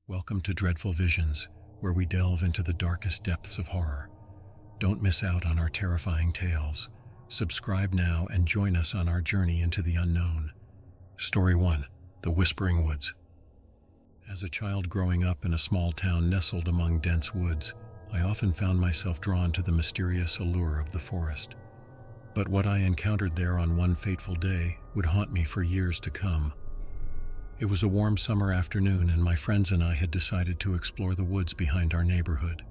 Welcome to Dreadful Visions, where we delve into the darkest depths of horror. Don't miss out on our terrifying tales. Subscribe now and join us on our journey into the unknown. Story 1: The Whispering Woods. As a child growing up in a small town nestled among dense woods, I often found myself drawn to the mysterious allure of the forest. But what I encountered there on one fateful day would haunt me for years to come. It was a warm summer afternoon, and my friends and I had decided to explore the woods behind our neighborhood.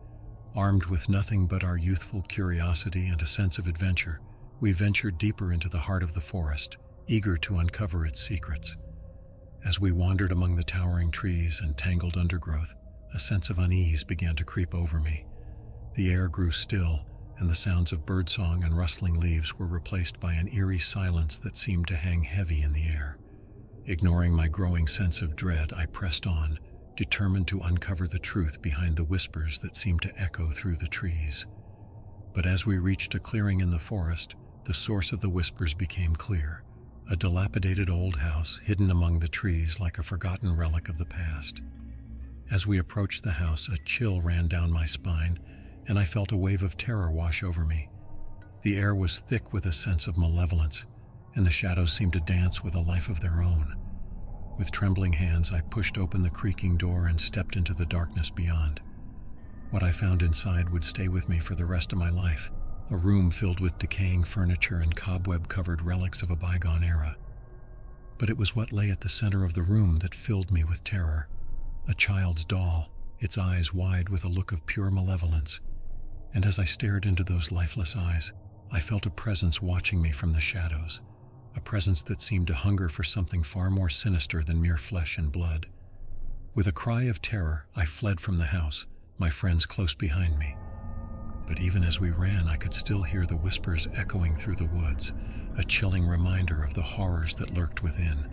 Armed with nothing but our youthful curiosity and a sense of adventure, we ventured deeper into the heart of the forest, eager to uncover its secrets. As we wandered among the towering trees and tangled undergrowth, a sense of unease began to creep over me. The air grew still, and the sounds of birdsong and rustling leaves were replaced by an eerie silence that seemed to hang heavy in the air. Ignoring my growing sense of dread, I pressed on, determined to uncover the truth behind the whispers that seemed to echo through the trees. But as we reached a clearing in the forest, the source of the whispers became clear: a dilapidated old house hidden among the trees like a forgotten relic of the past. As we approached the house, a chill ran down my spine, and I felt a wave of terror wash over me. The air was thick with a sense of malevolence, and the shadows seemed to dance with a life of their own. With trembling hands, I pushed open the creaking door and stepped into the darkness beyond. What I found inside would stay with me for the rest of my life: a room filled with decaying furniture and cobweb-covered relics of a bygone era. But it was what lay at the center of the room that filled me with terror. A child's doll, its eyes wide with a look of pure malevolence. And as I stared into those lifeless eyes, I felt a presence watching me from the shadows. A presence that seemed to hunger for something far more sinister than mere flesh and blood. With a cry of terror, I fled from the house, my friends close behind me. But even as we ran, I could still hear the whispers echoing through the woods, a chilling reminder of the horrors that lurked within.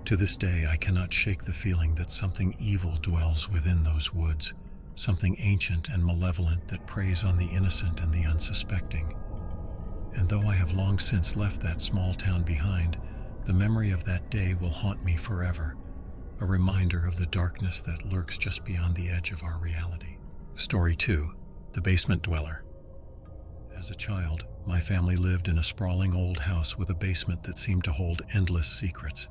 To this day, I cannot shake the feeling that something evil dwells within those woods, something ancient and malevolent that preys on the innocent and the unsuspecting. And though I have long since left that small town behind, the memory of that day will haunt me forever, a reminder of the darkness that lurks just beyond the edge of our reality. Story 2: The Basement Dweller. As a child, my family lived in a sprawling old house with a basement that seemed to hold endless secrets.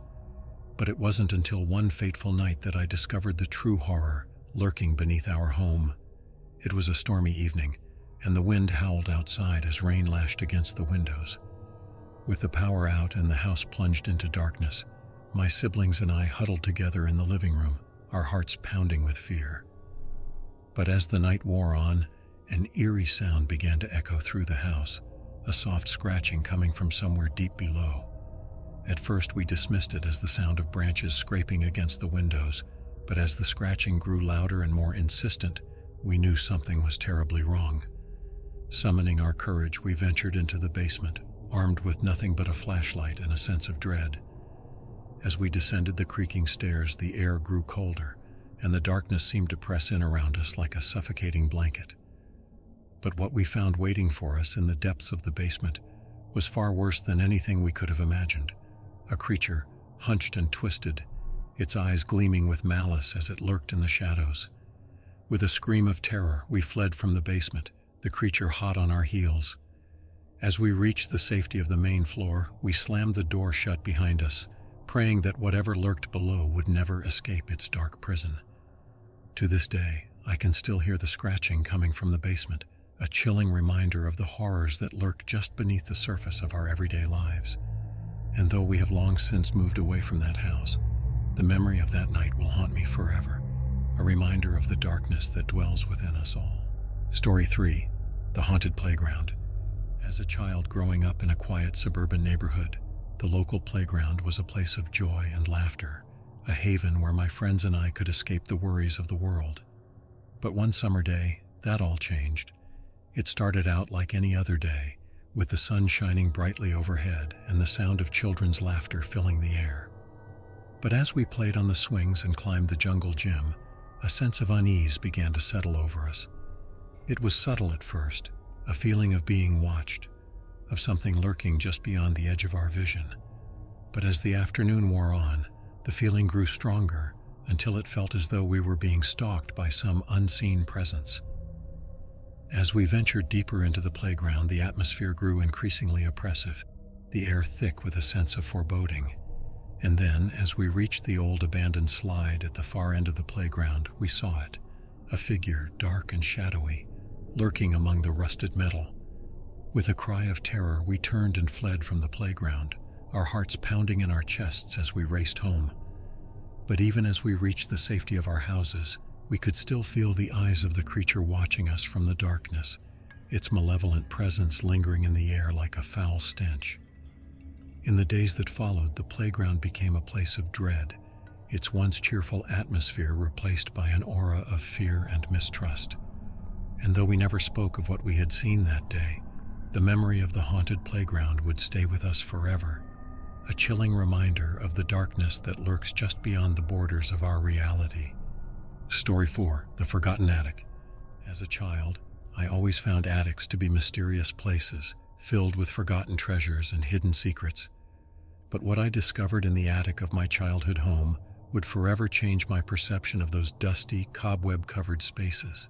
But it wasn't until one fateful night that I discovered the true horror lurking beneath our home. It was a stormy evening, and the wind howled outside as rain lashed against the windows. With the power out and the house plunged into darkness, my siblings and I huddled together in the living room, our hearts pounding with fear. But as the night wore on, an eerie sound began to echo through the house, a soft scratching coming from somewhere deep below. At first we dismissed it as the sound of branches scraping against the windows, but as the scratching grew louder and more insistent, we knew something was terribly wrong. Summoning our courage, we ventured into the basement, armed with nothing but a flashlight and a sense of dread. As we descended the creaking stairs, the air grew colder, and the darkness seemed to press in around us like a suffocating blanket. But what we found waiting for us in the depths of the basement was far worse than anything we could have imagined. A creature, hunched and twisted, its eyes gleaming with malice as it lurked in the shadows. With a scream of terror, we fled from the basement, the creature hot on our heels. As we reached the safety of the main floor, we slammed the door shut behind us, praying that whatever lurked below would never escape its dark prison. To this day, I can still hear the scratching coming from the basement, a chilling reminder of the horrors that lurk just beneath the surface of our everyday lives. And though we have long since moved away from that house, the memory of that night will haunt me forever, a reminder of the darkness that dwells within us all. Story 3: The Haunted Playground. As a child growing up in a quiet suburban neighborhood, the local playground was a place of joy and laughter, a haven where my friends and I could escape the worries of the world. But one summer day, that all changed. It started out like any other day, with the sun shining brightly overhead and the sound of children's laughter filling the air. But as we played on the swings and climbed the jungle gym, a sense of unease began to settle over us. It was subtle at first, a feeling of being watched, of something lurking just beyond the edge of our vision. But as the afternoon wore on, the feeling grew stronger, until it felt as though we were being stalked by some unseen presence. As we ventured deeper into the playground, the atmosphere grew increasingly oppressive, the air thick with a sense of foreboding. And then, as we reached the old abandoned slide at the far end of the playground, we saw it, a figure dark and shadowy, lurking among the rusted metal. With a cry of terror, we turned and fled from the playground, our hearts pounding in our chests as we raced home. But even as we reached the safety of our houses, we could still feel the eyes of the creature watching us from the darkness, its malevolent presence lingering in the air like a foul stench. In the days that followed, the playground became a place of dread, its once cheerful atmosphere replaced by an aura of fear and mistrust. And though we never spoke of what we had seen that day, the memory of the haunted playground would stay with us forever, a chilling reminder of the darkness that lurks just beyond the borders of our reality. Story 4. The Forgotten Attic. As a child, I always found attics to be mysterious places, filled with forgotten treasures and hidden secrets. But what I discovered in the attic of my childhood home would forever change my perception of those dusty, cobweb-covered spaces.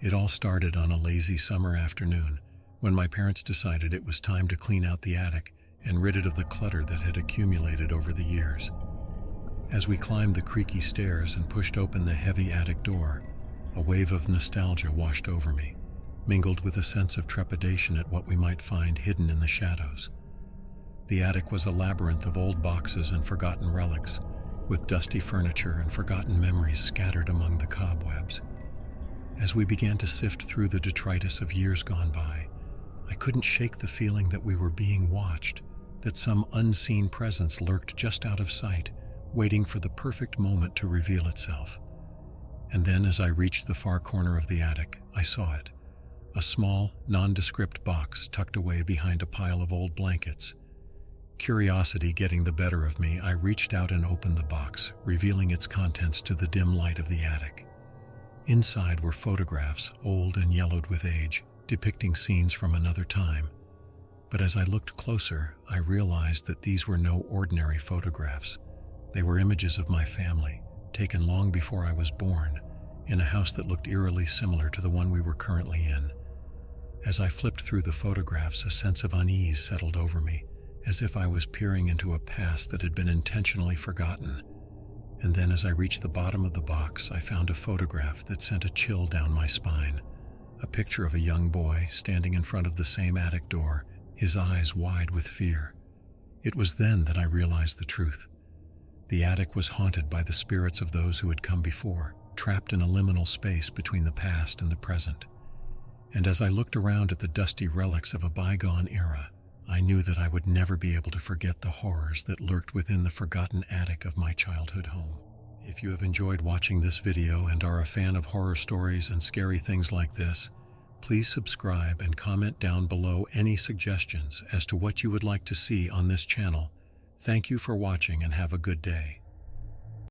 It all started on a lazy summer afternoon, when my parents decided it was time to clean out the attic and rid it of the clutter that had accumulated over the years. As we climbed the creaky stairs and pushed open the heavy attic door, a wave of nostalgia washed over me, mingled with a sense of trepidation at what we might find hidden in the shadows. The attic was a labyrinth of old boxes and forgotten relics, with dusty furniture and forgotten memories scattered among the cobwebs. As we began to sift through the detritus of years gone by, I couldn't shake the feeling that we were being watched, that some unseen presence lurked just out of sight, waiting for the perfect moment to reveal itself. And then, as I reached the far corner of the attic, I saw it, a small, nondescript box tucked away behind a pile of old blankets. Curiosity getting the better of me, I reached out and opened the box, revealing its contents to the dim light of the attic. Inside were photographs, old and yellowed with age, depicting scenes from another time. But as I looked closer, I realized that these were no ordinary photographs. They were images of my family, taken long before I was born, in a house that looked eerily similar to the one we were currently in. As I flipped through the photographs, a sense of unease settled over me, as if I was peering into a past that had been intentionally forgotten. And then, as I reached the bottom of the box, I found a photograph that sent a chill down my spine. A picture of a young boy standing in front of the same attic door, his eyes wide with fear. It was then that I realized the truth. The attic was haunted by the spirits of those who had come before, trapped in a liminal space between the past and the present. And as I looked around at the dusty relics of a bygone era, I knew that I would never be able to forget the horrors that lurked within the forgotten attic of my childhood home. If you have enjoyed watching this video and are a fan of horror stories and scary things like this, please subscribe and comment down below any suggestions as to what you would like to see on this channel. Thank you for watching and have a good day.